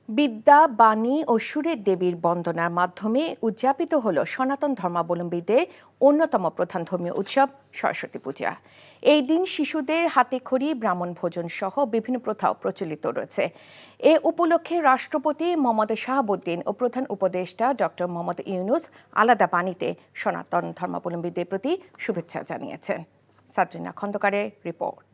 বিদ্যা, বাণী ও সুরের দেবীর বন্দনার মাধ্যমে উদযাপিত হল সনাতন ধর্মাবলম্বীদের অন্যতম প্রধান ধর্মীয় উৎসব সরস্বতী পূজা। এই দিন শিশুদের হাতেখড়ি, ব্রাহ্মণ ভোজন সহ বিভিন্ন প্রথাও প্রচলিত রয়েছে। এ উপলক্ষে রাষ্ট্রপতি মোহাম্মদ শাহাবুদ্দিন ও প্রধান উপদেষ্টা ডক্টর মোহাম্মদ ইউনূস আলাদা বাণীতে সনাতন ধর্মাবলম্বীদের প্রতি শুভেচ্ছা জানিয়েছেন। সাদরিনা খন্দকারের রিপোর্ট।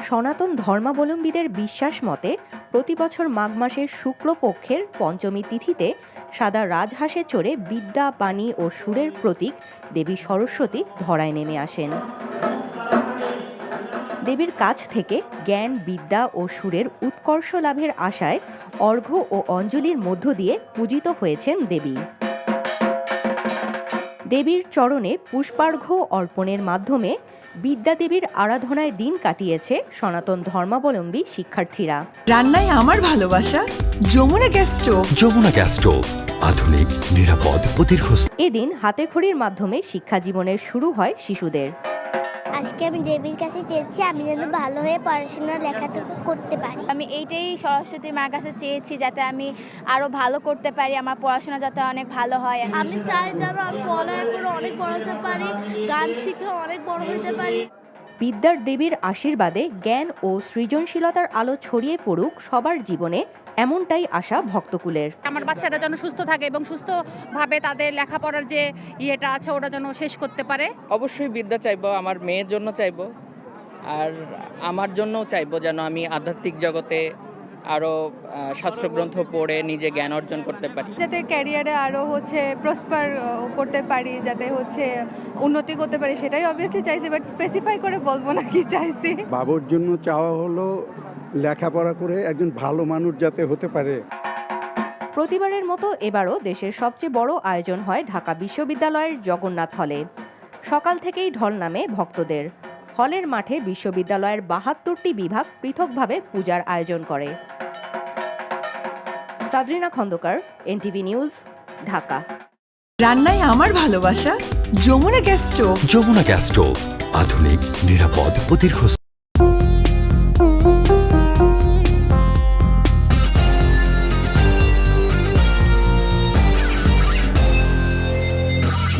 সনাতন ধর্মাবলম্বীদের বিশ্বাস মতে প্রতি বছর মাঘ মাসের শুক্লপক্ষের পঞ্চমী তিথিতে সাদা রাজহাঁসে চড়ে বিদ্যা, বাণী ও সুরের প্রতীক দেবী সরস্বতী ধরায় নেমে আসেন। দেবীর কাছ থেকে জ্ঞান, বিদ্যা ও সুরের উৎকর্ষ লাভের আশায় অর্ঘ্য ও অঞ্জলির মধ্য দিয়ে পূজিত হয়েছেন দেবী। দেবীর চরণে পুষ্পার্ঘ্য অর্পণের মাধ্যমে বিদ্যাদেবীর আরাধনায় দিন কাটিয়েছে সনাতন ধর্মাবলম্বী শিক্ষার্থীরা। রান্নায় আমার ভালোবাসা Jamuna gas stove. Jamuna gas stove, আধুনিক, নিরাপদ ও দীর্ঘস্থায়ী। এদিন হাতেখড়ির মাধ্যমে শিক্ষা জীবনের শুরু হয় শিশুদের। আজকে আমি দেবীর কাছে চেয়েছি আমি যেন ভালো হয়ে পড়াশোনা লেখাটুকু করতে পারি। আমি এইটাই সরস্বতী মার কাছে চেয়েছি, যাতে আমি আরো ভালো করতে পারি, আমার পড়াশোনা যাতে অনেক ভালো হয়। আমি চাই যেন আমি পড়ালেখা করে অনেক বড় হতে পারি, গান শিখে অনেক বড় হতে পারি। বিদ্যার দেবীর আশীর্বাদে জ্ঞান ও সৃজনশীলতার আলো ছড়িয়ে পড়ুক সবার জীবনে, এমনটাই আশা ভক্তকুলের। আমার বাচ্চারা যেন সুস্থ থাকে এবং সুস্থভাবে তাদের লেখাপড়ার যে ইয়েটা আছে ওটা যেন শেষ করতে পারে। অবশ্যই বিদ্যা চাইবো, আমার মেয়ের জন্য চাইবো, আর আমার জন্যও চাইবো যেন আমি আধ্যাত্মিক জগতে আরও শাস্ত্রগ্রন্থ পড়ে নিজে জ্ঞান অর্জন করতে পারি, যাতে ক্যারিয়ারে আরও প্রসপার করতে পারি, যাতে উন্নতি করতে পারি, সেটাই অবভিয়াসলি চাইছি, বাট স্পেসিফাই করে বলবো না কি চাইছি। বাবুর জন্য চাওয়া হলো লেখাপড়া করে একজন ভালো মানুষ যাতে হতে পারে। প্রতিবারের মতো এবারও দেশের সবচেয়ে বড় আয়োজন হয় ঢাকা বিশ্ববিদ্যালয়ের জগন্নাথ হলে। সকাল থেকেই ঢল নামে ভক্তদের। হলের মাঠে বিশ্ববিদ্যালয়ের ৭২টি বিভাগ পৃথকভাবে পূজার আয়োজন করে। Sadrina Khondokar, NTV news, Dhaka. রান্নায় আমার ভালোবাসা Jamuna gas stove. Jamuna gas stove, আধুনিক, নিরাপদ ও দীর্ঘস্থায়ী।